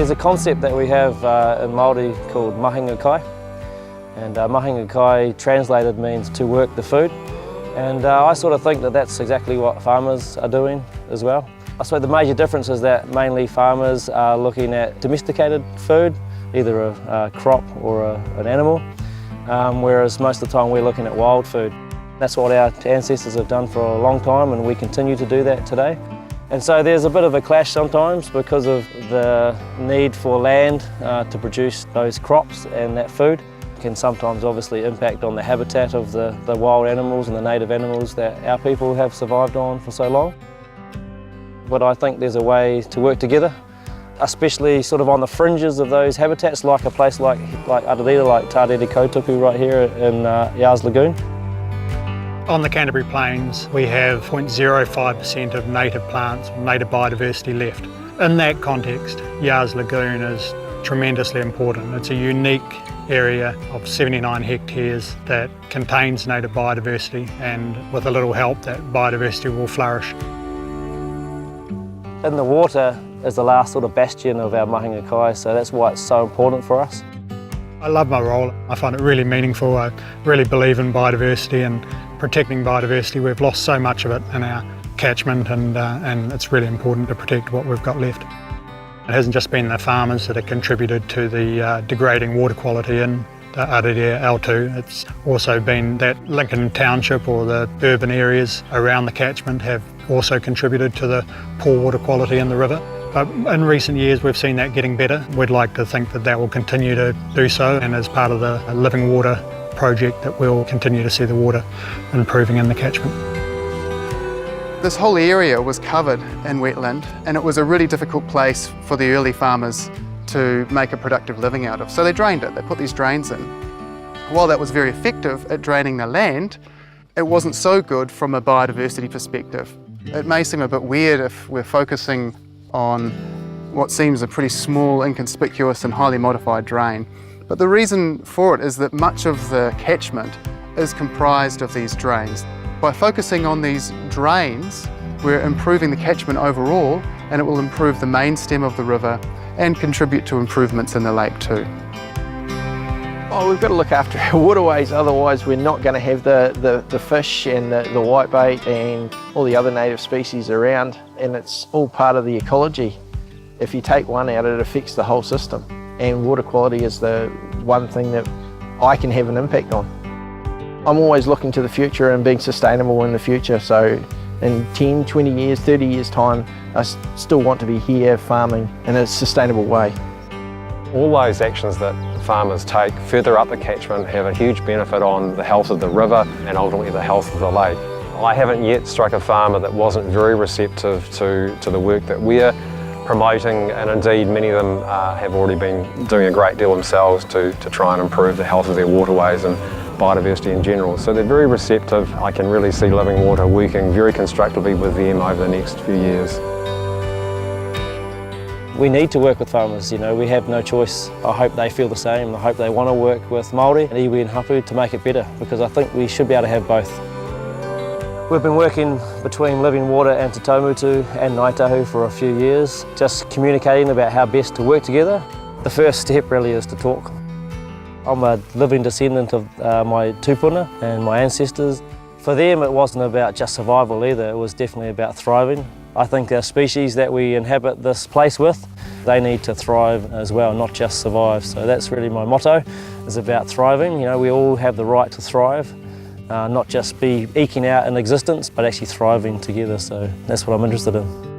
There's a concept that we have in Māori called mahinga kai, and mahinga kai translated means to work the food, and I sort of think that that's exactly what farmers are doing as well. I suppose the major difference is that mainly farmers are looking at domesticated food, either a crop or an animal, whereas most of the time we're looking at wild food. That's what our ancestors have done for a long time, and we continue to do that today. And so there's a bit of a clash sometimes because of the need for land to produce those crops, and that food can sometimes obviously impact on the habitat of the wild animals and the native animals that our people have survived on for so long. But I think there's a way to work together, especially sort of on the fringes of those habitats, like a place like Ararira, like Tārere Kautuku right here in Yar's Lagoon. On the Canterbury Plains, we have 0.05% of native plants, native biodiversity left. In that context, Yar's Lagoon is tremendously important. It's a unique area of 79 hectares that contains native biodiversity, and with a little help, that biodiversity will flourish. In the water is the last sort of bastion of our mahinga kai, so that's why it's so important for us. I love my role. I find it really meaningful. I really believe in biodiversity and protecting biodiversity. We've lost so much of it in our catchment, and it's really important to protect what we've got left. It hasn't just been the farmers that have contributed to the degrading water quality in the Ararira-LII. It's also been that Lincoln Township or the urban areas around the catchment have also contributed to the poor water quality in the river. But in recent years we've seen that getting better. We'd like to think that that will continue to do so, and as part of the Living Water project that we'll continue to see the water improving in the catchment. This whole area was covered in wetland, and it was a really difficult place for the early farmers to make a productive living out of. So they drained it, they put these drains in. While that was very effective at draining the land, it wasn't so good from a biodiversity perspective. It may seem a bit weird if we're focusing on what seems a pretty small, inconspicuous and highly modified drain. But the reason for it is that much of the catchment is comprised of these drains. By focusing on these drains, we're improving the catchment overall, and it will improve the main stem of the river and contribute to improvements in the lake too. Oh, we've got to look after our waterways, otherwise we're not going to have the fish and the whitebait and all the other native species around, and it's all part of the ecology. If you take one out, it affects the whole system, and water quality is the one thing that I can have an impact on. I'm always looking to the future and being sustainable in the future, so in 10, 20 years, 30 years time, I still want to be here farming in a sustainable way. All those actions that farmers take further up the catchment have a huge benefit on the health of the river and ultimately the health of the lake. I haven't yet struck a farmer that wasn't very receptive to the work that we're promoting, and indeed many of them have already been doing a great deal themselves to try and improve the health of their waterways and biodiversity in general. So they're very receptive. I can really see Living Water working very constructively with them over the next few years. We need to work with farmers, you know, we have no choice. I hope they feel the same. I hope they want to work with Māori and iwi and hapu to make it better, because I think we should be able to have both. We've been working between Living Water and Te Taumutu and Ngāi Tahu for a few years, just communicating about how best to work together. The first step really is to talk. I'm a living descendant of my tupuna and my ancestors. For them it wasn't about just survival either, it was definitely about thriving. I think the species that we inhabit this place with, they need to thrive as well, not just survive. So that's really my motto, is about thriving. You know, we all have the right to thrive, not just be eking out an existence, but actually thriving together. So that's what I'm interested in.